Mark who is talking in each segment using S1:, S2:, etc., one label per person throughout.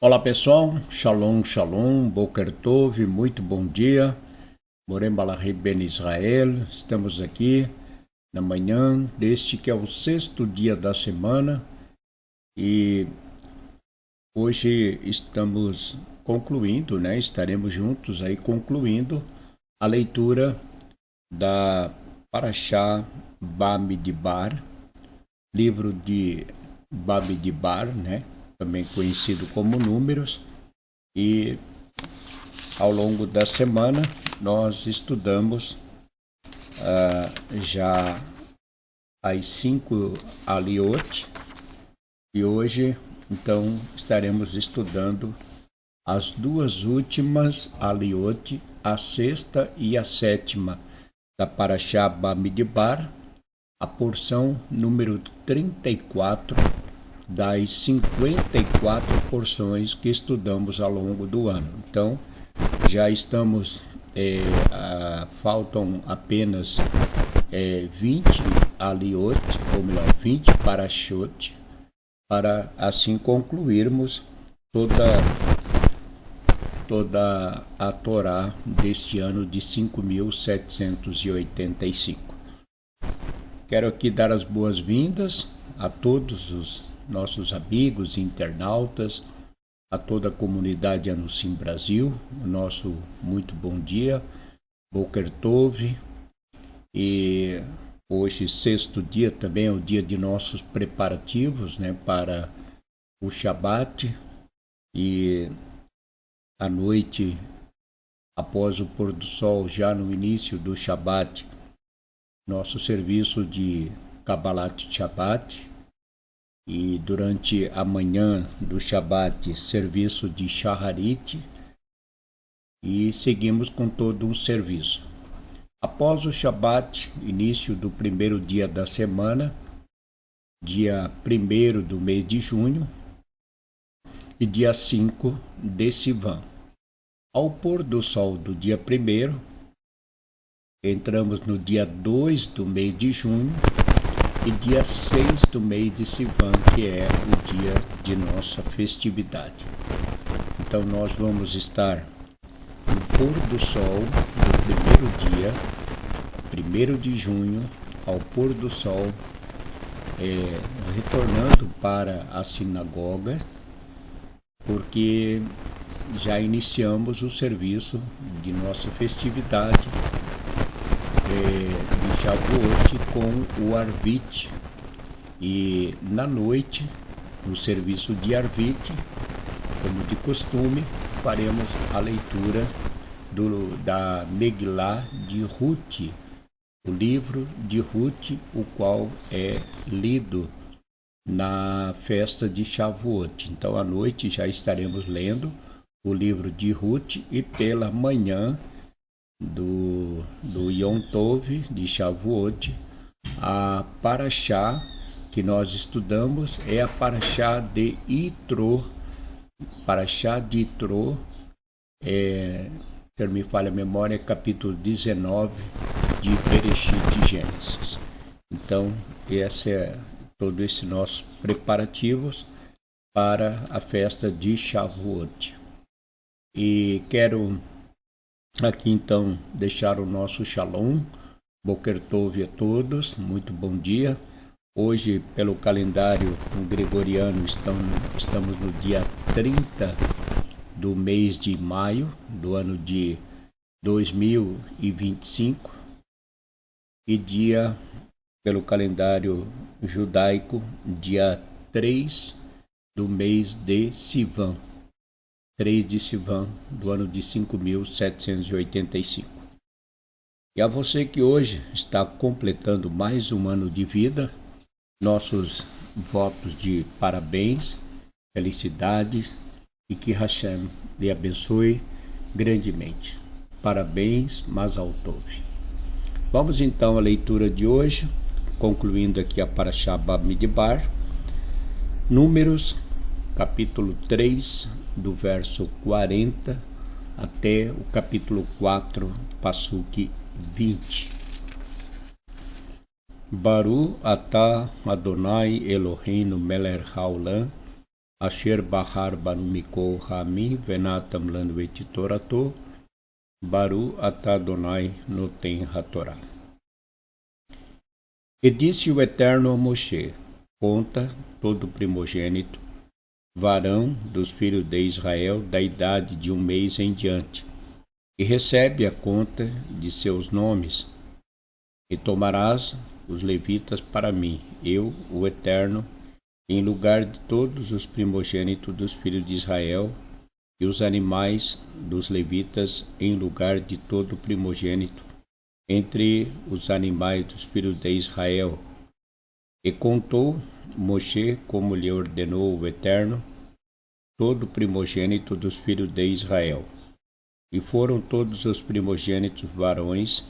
S1: Olá pessoal, Shalom, Shalom, Boker Tov, muito bom dia. Morem Balahi Ben Israel, estamos aqui na manhã deste que é o sexto dia da semana e hoje estamos concluindo, estaremos juntos aí concluindo a leitura da Parashá Bamidbar, livro de Bamidbar, também conhecido como Números, e ao longo da semana nós estudamos já as 5 aliot e hoje então estaremos estudando as duas últimas aliot, a sexta e a sétima da Parashá Bamidbar, a porção número 34 das 54 porções que estudamos ao longo do ano. Então, já estamos, faltam apenas 20 aliot, ou melhor, 20 parashot, para assim concluirmos toda a Torá deste ano de 5.785. Quero aqui dar as boas-vindas a todos os nossos amigos internautas, a toda a comunidade Anusim Brasil, o nosso muito bom dia, Boker Tov, e hoje, sexto dia, também é o dia de nossos preparativos para o Shabat, e à noite, após o pôr do sol, já no início do Shabat, nosso serviço de Kabbalat Shabbat, e durante a manhã do Shabat, serviço de Shaharit, e seguimos com todo um serviço. Após o Shabat, início do primeiro dia da semana, dia 1º do mês de junho, e dia 5 de Sivan. Ao pôr do sol do dia 1º, entramos no dia 2 do mês de junho, e dia 6 do mês de Sivan, que é o dia de nossa festividade. Então nós vamos estar no pôr do sol do primeiro dia, 1º de junho, ao pôr do sol, retornando para a sinagoga, porque já iniciamos o serviço de nossa festividade de Shavuot com o Arvit, e na noite, no serviço de Arvit, como de costume, faremos a leitura da Megilá de Ruth, o livro de Ruth, o qual é lido na festa de Shavuot. Então à noite já estaremos lendo o livro de Ruth, e pela manhã do Yom Tov de Shavuot, a Parashá que nós estudamos é a Parashá de Yitro. Parashá de Yitro, se me falha a memória, capítulo 19 de Bereshit de Gênesis. Então, esse é todo esse nossos preparativos para a festa de Shavuot. E quero aqui então deixar o nosso Shalom, Boker Tov a todos, muito bom dia. Hoje, pelo calendário gregoriano, estamos no dia 30 do mês de maio do ano de 2025, e dia, pelo calendário judaico, dia 3 do mês de Sivan. 3 de Sivan, do ano de 5.785. E a você que hoje está completando mais um ano de vida, nossos votos de parabéns, felicidades, e que Hashem lhe abençoe grandemente. Parabéns, Mazal Tov. Vamos então à leitura de hoje, concluindo aqui a Parashá Bamidbar, Números, capítulo 3, do verso 40 até o capítulo 4, Passuque 20. Baru atah Adonai Eloheinu melech haolam, Asher Bahar Banumiko Rami Venatam Lanvet Torato Baru Atadonai Noten Hatorá. E disse o Eterno a Moshe: conta todo primogênito, varão dos filhos de Israel, da idade de 1 mês em diante, e recebe a conta de seus nomes, e tomarás os levitas para mim, eu, o Eterno, em lugar de todos os primogênitos dos filhos de Israel, e os animais dos levitas em lugar de todo primogênito entre os animais dos filhos de Israel. E contou Moshe, como lhe ordenou o Eterno, todo primogênito dos filhos de Israel. E foram todos os primogênitos varões,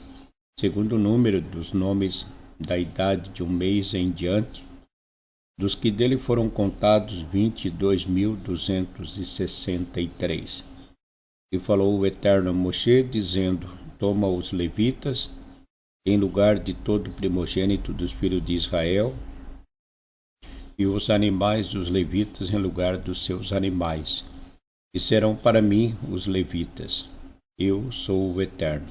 S1: segundo o número dos nomes da idade de 1 mês em diante, dos que dele foram contados 22.263. E falou o Eterno a Moshe, dizendo: toma os levitas em lugar de todo primogênito dos filhos de Israel, e os animais dos levitas em lugar dos seus animais, e serão para mim os levitas. Eu sou o Eterno.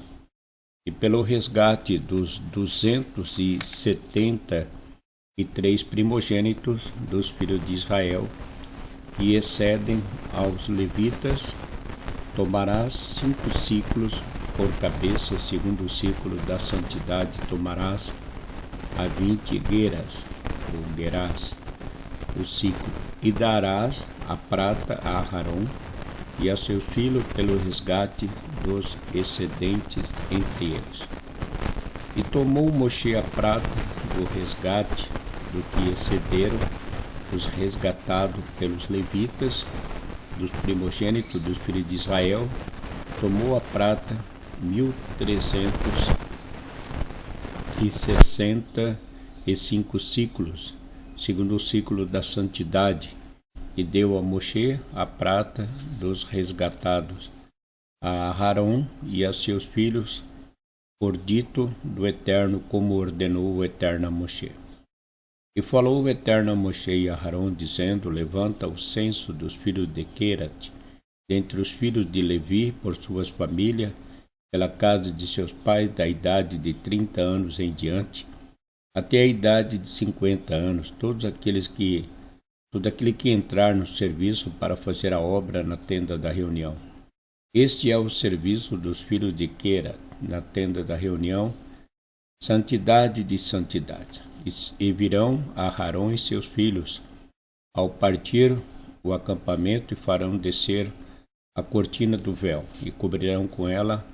S1: E pelo resgate dos 273 primogênitos dos filhos de Israel, que excedem aos levitas, tomarás 5 ciclos por cabeça, segundo o ciclo da santidade tomarás a 20 gueras, ou guerás, o ciclo, e darás a prata a Aarão e a seus filhos pelo resgate dos excedentes entre eles. E tomou Moshe a prata do resgate do que excederam os resgatados pelos levitas, dos primogênitos dos filhos de Israel, tomou a prata 1.365 ciclos, segundo o ciclo da santidade, e deu a Moshe a prata dos resgatados, a Aarão e a seus filhos, por dito do Eterno, como ordenou o Eterno a Moshe. E falou o Eterno a Moshe e a Aarão, dizendo: levanta o censo dos filhos de Querat, dentre os filhos de Levi, por suas famílias, pela casa de seus pais, da idade de 30 anos em diante, até a idade de 50 anos, todo aquele que entrar no serviço para fazer a obra na tenda da reunião. Este é o serviço dos filhos de Querat, na tenda da reunião, santidade de santidade. E virão a Aarão e seus filhos, ao partir o acampamento, e farão descer a cortina do véu, e cobrirão com ela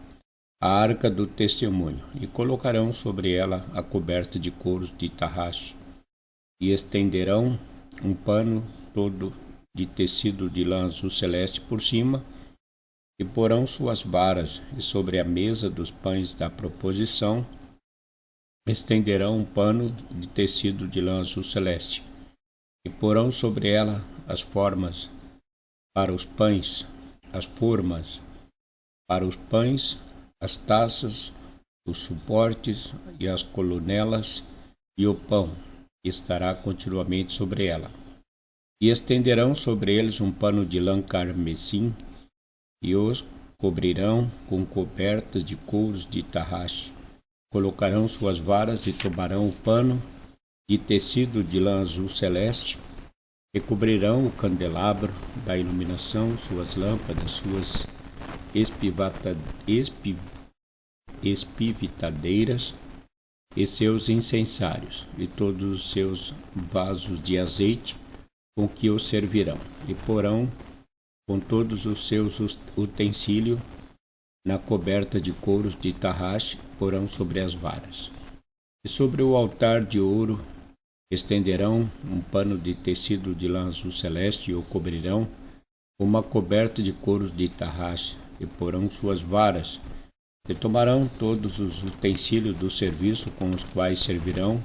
S1: a arca do testemunho, e colocarão sobre ela a coberta de couros de tarraxe, e estenderão um pano todo de tecido de lã azul celeste por cima, e porão suas varas, e sobre a mesa dos pães da proposição estenderão um pano de tecido de lã azul celeste, e porão sobre ela as formas para os pães, as formas para os pães, as taças, os suportes e as colunelas, e o pão estará continuamente sobre ela. E estenderão sobre eles um pano de lã carmesim, e os cobrirão com cobertas de couros de tarraxe. Colocarão suas varas e tomarão o pano de tecido de lã azul celeste, e cobrirão o candelabro da iluminação, suas lâmpadas, suas espivitadeiras e seus incensários, e todos os seus vasos de azeite com que os servirão, e porão com todos os seus utensílios na coberta de couros de tarraxe, porão sobre as varas. E sobre o altar de ouro estenderão um pano de tecido de lã azul celeste, e o cobrirão com uma coberta de couros de tarraxe, e porão suas varas, e tomarão todos os utensílios do serviço com os quais servirão.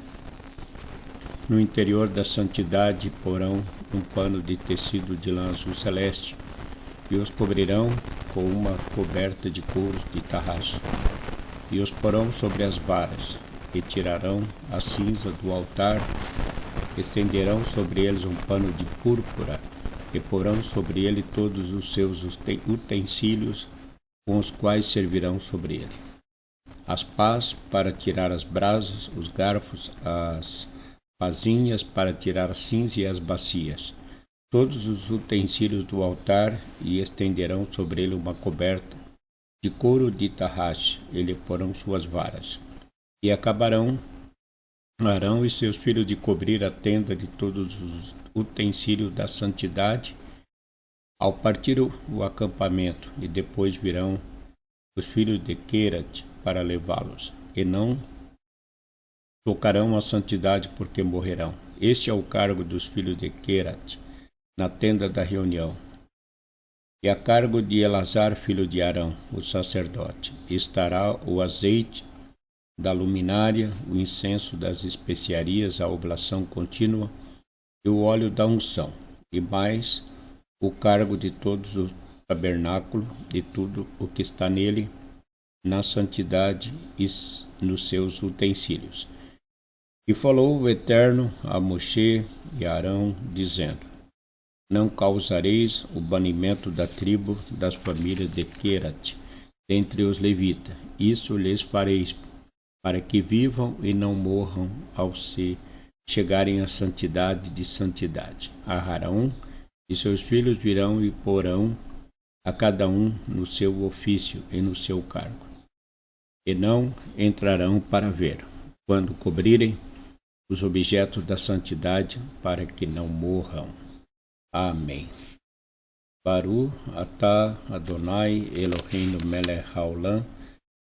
S1: No interior da santidade porão um pano de tecido de lã azul celeste, e os cobrirão com uma coberta de couros de tarraxe, e os porão sobre as varas, e tirarão a cinza do altar, estenderão sobre eles um pano de púrpura, e porão sobre ele todos os seus utensílios com os quais servirão sobre ele: as pás para tirar as brasas, os garfos, as pazinhas para tirar a cinza e as bacias, todos os utensílios do altar, e estenderão sobre ele uma coberta de couro de tarraxe, e lhe porão suas varas. E acabarão Arão e seus filhos de cobrir a tenda de todos os utensílios da santidade, ao partir o acampamento, e depois virão os filhos de Querat para levá-los, e não tocarão a santidade, porque morrerão. Este é o cargo dos filhos de Querat, na tenda da reunião. E a cargo de Elazar, filho de Arão, o sacerdote, estará o azeite da luminária, o incenso das especiarias, a oblação contínua e o óleo da unção, e mais o cargo de todos o tabernáculo e tudo o que está nele, na santidade e nos seus utensílios. E falou o Eterno a Moshe e a Arão, dizendo: não causareis o banimento da tribo das famílias de Querat dentre os levitas. Isso lhes fareis, para que vivam e não morram ao se chegarem à santidade de santidade. Arão e seus filhos virão e porão a cada um no seu ofício e no seu cargo, e não entrarão para ver, quando cobrirem os objetos da santidade, para que não morram. Amém. Baru atah Adonai Eloheinu melech haolam,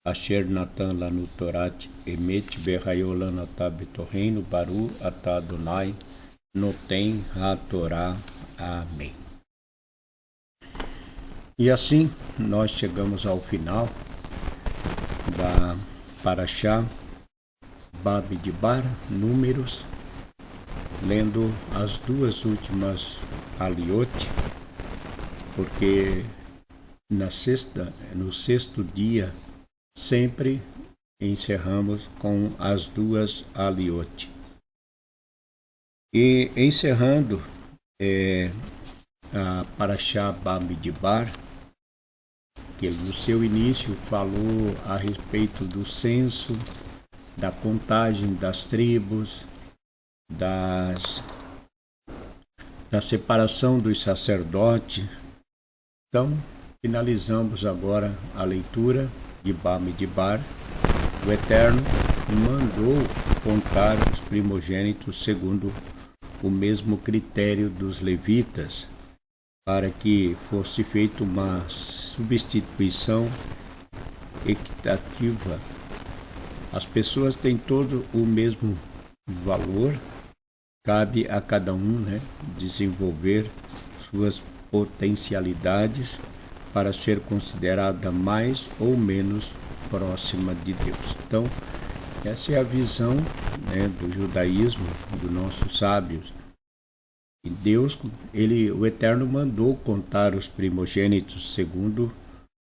S1: asher natan lanu torat emet behayolam atah betorreino, Baru atah Adonai noten ha-torá. Amém. E assim nós chegamos ao final da Parashá Bamidbar, Números, lendo as duas últimas aliot, porque no sexto dia sempre encerramos com as duas aliot. E encerrando a Parashá Bamidbar, que no seu início falou a respeito do censo, da contagem das tribos, da separação dos sacerdotes. Então, finalizamos agora a leitura de Bamidbar. O Eterno mandou contar os primogênitos segundo o mesmo critério dos levitas, para que fosse feita uma substituição equitativa. As pessoas têm todo o mesmo valor, cabe a cada um, desenvolver suas potencialidades para ser considerada mais ou menos próxima de Deus. Então, essa é a visão do judaísmo, dos nossos sábios. E Deus, o Eterno mandou contar os primogênitos segundo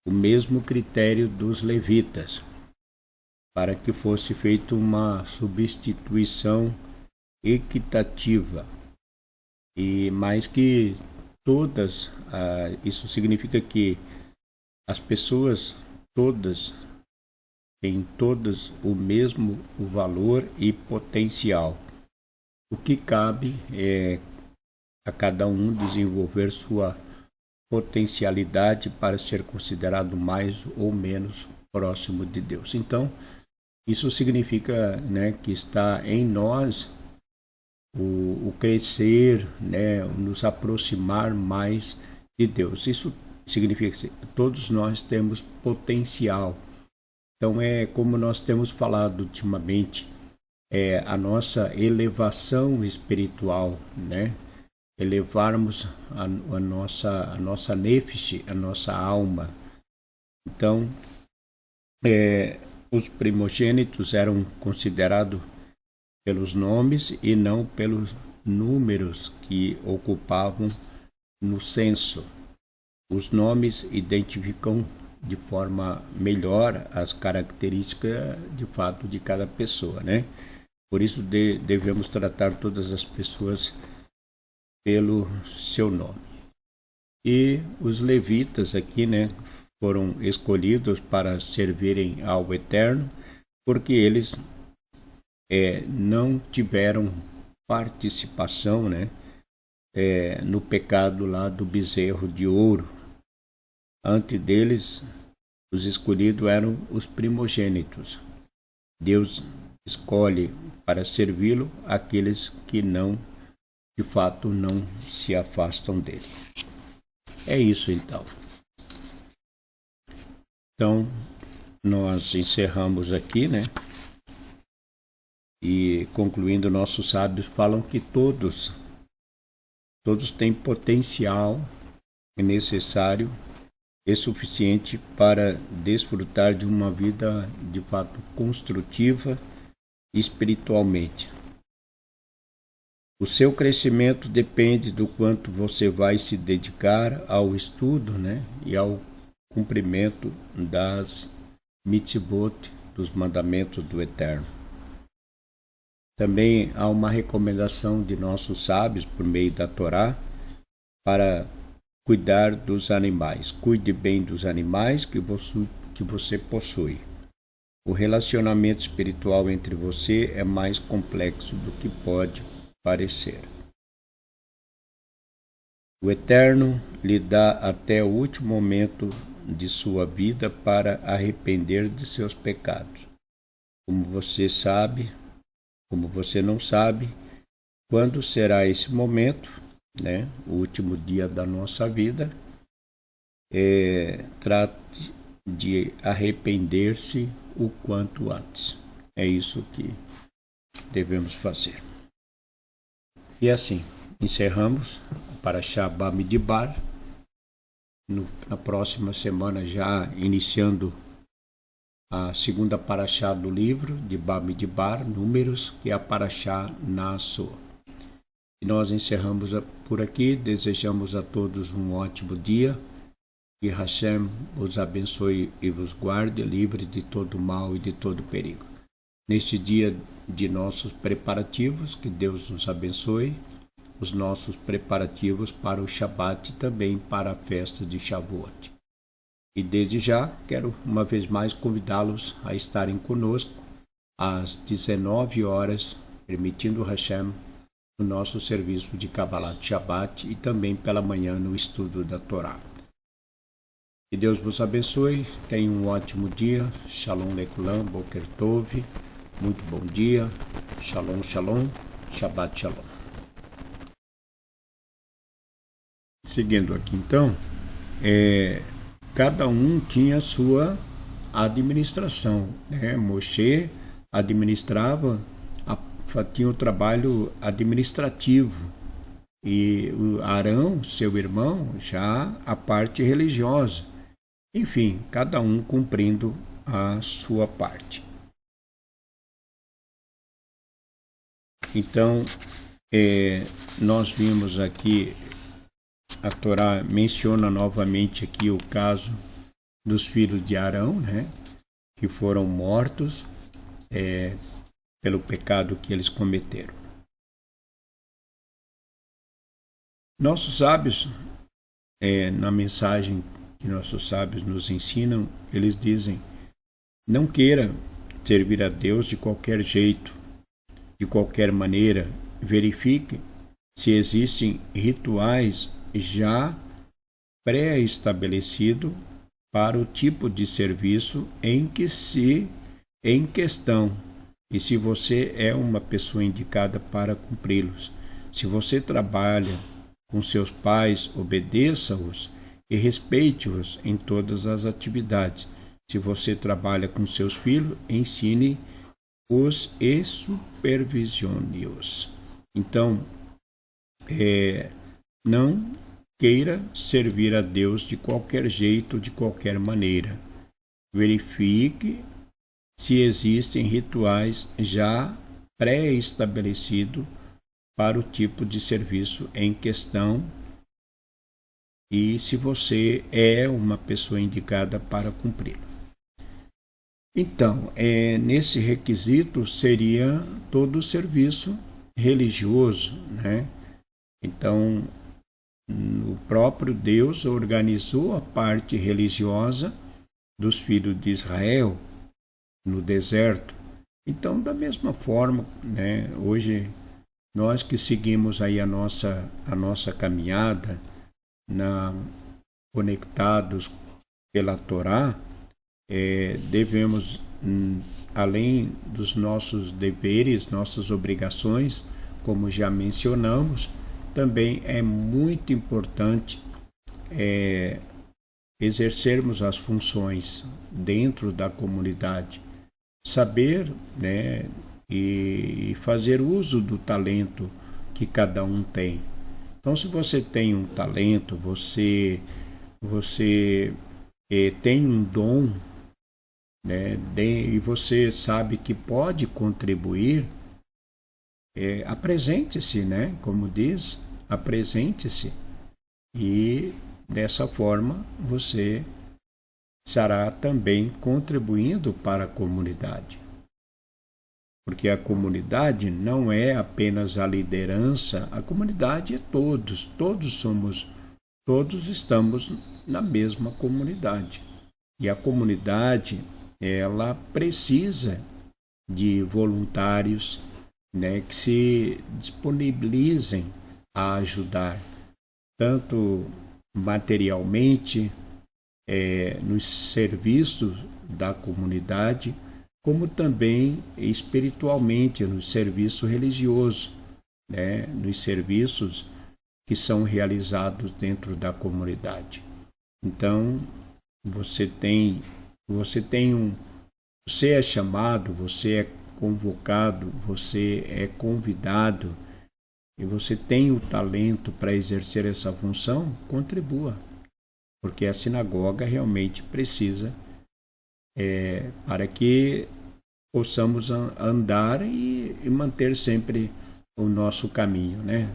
S1: o mesmo critério dos levitas, para que fosse feita uma substituição equitativa. E mais que todas, isso significa que as pessoas todas têm todas o mesmo valor e potencial. O que cabe é a cada um desenvolver sua potencialidade para ser considerado mais ou menos próximo de Deus. Então, isso significa que está em nós o crescer, nos aproximar mais de Deus. Isso significa que todos nós temos potencial. Então, como nós temos falado ultimamente, a nossa elevação espiritual, elevarmos a nossa nefesh, a nossa alma. Então, os primogênitos eram considerados pelos nomes e não pelos números que ocupavam no censo. Os nomes identificam de forma melhor as características de fato de cada pessoa, Por isso devemos tratar todas as pessoas pelo seu nome. E os levitas aqui, né, foram escolhidos para servirem ao Eterno, porque eles não tiveram participação, né, no pecado lá do bezerro de ouro. Antes deles, os escolhidos eram os primogênitos. Deus escolhe para servi-lo aqueles que não, de fato, não se afastam dele. É isso então. Então, nós encerramos aqui, né? E concluindo, nossos sábios falam que todos têm potencial necessário e suficiente para desfrutar de uma vida de fato construtiva espiritualmente. O seu crescimento depende do quanto você vai se dedicar ao estudo, né, e ao cumprimento das mitzvot, dos mandamentos do Eterno. Também há uma recomendação de nossos sábios por meio da Torá para cuidar dos animais. Cuide bem dos animais que você possui. O relacionamento espiritual entre você é mais complexo do que pode parecer. O Eterno lhe dá até o último momento de sua vida para arrepender de seus pecados. Como você não sabe, quando será esse momento, né? O último dia da nossa vida, trate de arrepender-se o quanto antes. É isso que devemos fazer. E assim, encerramos a Parashá Bamidbar. Na próxima semana, já iniciando a segunda Parashá do livro de Bamidbar, Números, que é a Parashá Naso. E nós encerramos por aqui, desejamos a todos um ótimo dia, que Hashem os abençoe e vos guarde, livre de todo mal e de todo perigo. Neste dia de nossos preparativos, que Deus nos abençoe, os nossos preparativos para o Shabat e também para a festa de Shavuot. E desde já, quero uma vez mais convidá-los a estarem conosco às 19 horas, permitindo Hashem, no nosso serviço de Kabbalat Shabbat e também pela manhã no estudo da Torá. Que Deus vos abençoe, tenha um ótimo dia, Shalom Lekulam, Boker Tov, muito bom dia, Shalom Shalom, Shabbat Shalom. Seguindo aqui então, cada um tinha a sua administração, né? Moshe administrava, tinha o trabalho administrativo, e o Arão, seu irmão, já a parte religiosa. Enfim, cada um cumprindo a sua parte. Então, nós vimos aqui, a Torá menciona novamente aqui o caso dos filhos de Arão, né, que foram mortos pelo pecado que eles cometeram. Nossos sábios, na mensagem que nossos sábios nos ensinam, eles dizem: não queira servir a Deus de qualquer jeito, de qualquer maneira. Verifique se existem rituais já pré-estabelecidos para o tipo de serviço em questão, e se você é uma pessoa indicada para cumpri-los. Se você trabalha com seus pais, obedeça-os e respeite-os em todas as atividades. Se você trabalha com seus filhos, ensine-os e supervisione-os. Então, não queira servir a Deus de qualquer jeito, de qualquer maneira. Verifique se existem rituais já pré-estabelecidos para o tipo de serviço em questão e se você é uma pessoa indicada para cumpri-lo. Então, nesse requisito seria todo o serviço religioso, né? Então, o próprio Deus organizou a parte religiosa dos filhos de Israel no deserto. Então, da mesma forma, né, hoje nós que seguimos aí a nossa caminhada conectados pela Torá, devemos, além dos nossos deveres, nossas obrigações, como já mencionamos, também é muito importante exercermos as funções dentro da comunidade, saber, né, e fazer uso do talento que cada um tem. Então, se você tem um talento, você tem um dom, né, e você sabe que pode contribuir, apresente-se, né? Como diz, apresente-se. E dessa forma você estará também contribuindo para a comunidade. Porque a comunidade não é apenas a liderança, a comunidade é todos estamos na mesma comunidade. E a comunidade, ela precisa de voluntários, né, que se disponibilizem a ajudar, tanto materialmente, nos serviços da comunidade, como também espiritualmente, no serviço religioso, né, nos serviços que são realizados dentro da comunidade. Então, você é chamado, você é convocado, você é convidado e você tem o talento para exercer essa função, contribua, porque a sinagoga realmente precisa para que possamos andar e manter sempre o nosso caminho, né?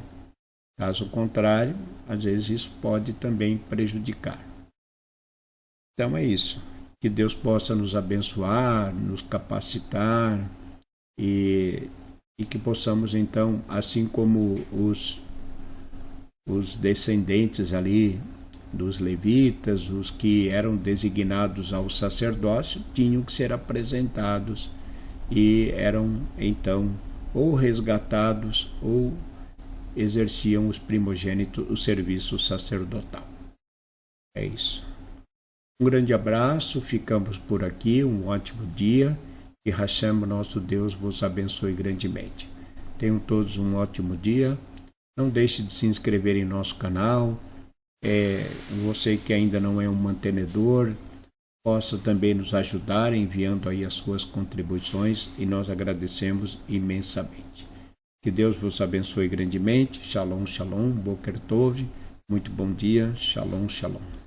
S1: Caso contrário, às vezes isso pode também prejudicar. Então é isso. Que Deus possa nos abençoar, nos capacitar e que possamos então, assim como os descendentes ali dos levitas, os que eram designados ao sacerdócio, tinham que ser apresentados e eram então ou resgatados ou exerciam os primogênitos o serviço sacerdotal. É isso. Um grande abraço, ficamos por aqui, um ótimo dia e Hashem, nosso Deus, vos abençoe grandemente. Tenham todos um ótimo dia. Não deixe de se inscrever em nosso canal. Você que ainda não é um mantenedor, possa também nos ajudar enviando aí as suas contribuições e nós agradecemos imensamente. Que Deus vos abençoe grandemente. Shalom, shalom, Boker Tov. Muito bom dia. Shalom, shalom.